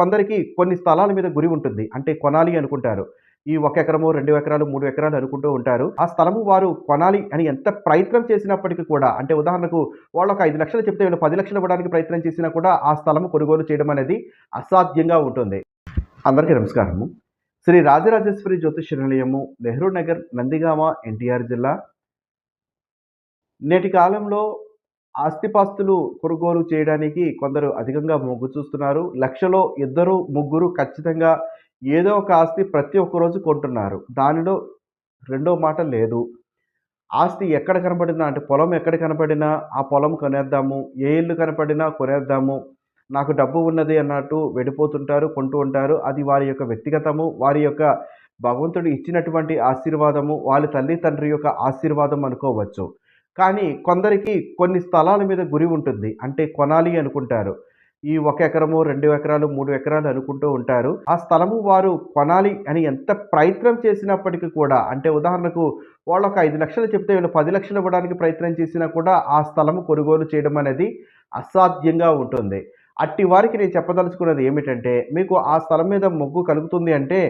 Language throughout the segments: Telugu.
కొందరికి కొన్ని స్థలాల మీద గురి ఉంటుంది. అంటే కొనాలి అనుకుంటారు. ఈ 1 ఎకరము, 2 ఎకరాలు, 3 ఎకరాలు అనుకుంటూ ఉంటారు. ఆ స్థలము వారు కొనాలి అని ఎంత ప్రయత్నం చేసినప్పటికి కూడా అంటే ఉదాహరణకు వాళ్ళు ఒక 5,00,000 చెప్తే వీళ్ళు 10,00,000 ఇవ్వడానికి ప్రయత్నం చేసినా కూడా ఆ స్థలము కొనుగోలు చేయడం అనేది అసాధ్యంగా ఉంటుంది. అందరికీ నమస్కారము. శ్రీ రాజరాజేశ్వరి జ్యోతిష నిలయము, నెహ్రూ నగర్, నందిగామ, ఎన్టీఆర్ జిల్లా. నేటి కాలంలో ఆస్తిపాస్తులు కొనుగోలు చేయడానికి కొందరు అధికంగా మొగ్గు చూస్తున్నారు. లక్షలో ఇద్దరు, ముగ్గురు ఖచ్చితంగా ఏదో ఒక ఆస్తి ప్రతి ఒక్క రోజు కొంటున్నారు. దానిలో రెండో మాట లేదు. ఆస్తి ఎక్కడ కనపడినా అంటే పొలం ఎక్కడ కనపడినా ఆ పొలం కొనేద్దాము. ఏ ఇల్లు కనపడినా కొనేద్దాము. నాకు డబ్బు ఉన్నది అన్నట్టు వెళ్ళిపోతుంటారు, కొంటూ ఉంటారు. అది వారి యొక్క వ్యక్తిగతము, వారి యొక్క భగవంతుడు ఇచ్చినటువంటి ఆశీర్వాదము, వాళ్ళ తల్లి, తండ్రి యొక్క ఆశీర్వాదం అనుకోవచ్చు. కానీ కొందరికి కొన్ని స్థలాల మీద గురి ఉంటుంది. అంటే కొనాలి అనుకుంటారు. ఈ 1 ఎకరము, 2 ఎకరాలు, 3 ఎకరాలు అనుకుంటూ ఉంటారు. ఆ స్థలము వారు కొనాలి అని ఎంత ప్రయత్నం చేసినప్పటికి కూడా అంటే ఉదాహరణకు వాళ్ళు ఒక 5,00,000 చెప్తే వీళ్ళు 10,00,000 ఇవ్వడానికి ప్రయత్నం చేసినా కూడా ఆ స్థలము కొనుగోలు చేయడం అనేది అసాధ్యంగా ఉంటుంది. అట్టి వారికి నేను చెప్పదలుచుకున్నది ఏమిటంటే, మీకు ఆ స్థలం మీద మొగ్గు కలుగుతుంది అంటే,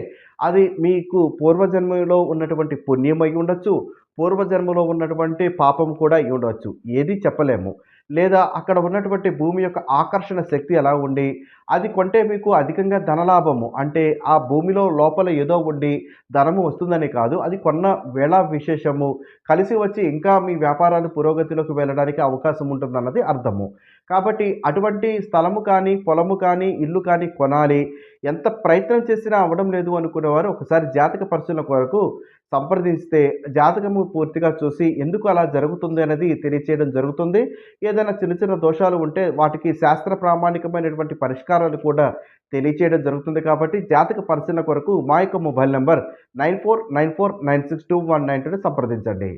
అది మీకు పూర్వజన్మలో ఉన్నటువంటి పుణ్యం అయి ఉండొచ్చు. పూర్వజన్మలో ఉన్నటువంటి పాపం కూడా అయి ఉండవచ్చు. ఏది చెప్పలేము. లేదా అక్కడ ఉన్నటువంటి భూమి యొక్క ఆకర్షణ శక్తి ఎలా ఉండి, అది కొంటే మీకు అధికంగా ధనలాభము అంటే ఆ భూమిలో లోపల ఏదో ఉండి ధనము వస్తుందని కాదు. అది కొన్న వేళ విశేషము కలిసి వచ్చి ఇంకా మీ వ్యాపారాలు పురోగతిలోకి వెళ్ళడానికి అవకాశం ఉంటుందన్నది అర్థము. కాబట్టి అటువంటి స్థలము కానీ, పొలము కానీ, ఇల్లు కానీ కొనాలి. ఎంత ప్రయత్నం చేసినా అవ్వడం లేదు అనుకునేవారు ఒకసారి జాతక పరిశీలన కొరకు సంప్రదిస్తే జాతకము పూర్తిగా చూసి ఎందుకు అలా జరుగుతుంది అనేది తెలియచేయడం జరుగుతుంది. ఏదైనా చిన్న చిన్న దోషాలు ఉంటే వాటికి శాస్త్ర ప్రామాణికమైనటువంటి పరిష్కారాలు కూడా తెలియచేయడం జరుగుతుంది కాబట్టి జాతక పరిశీలన కొరకు మా యొక్క మొబైల్ నంబర్ 9494962192ని సంప్రదించండి.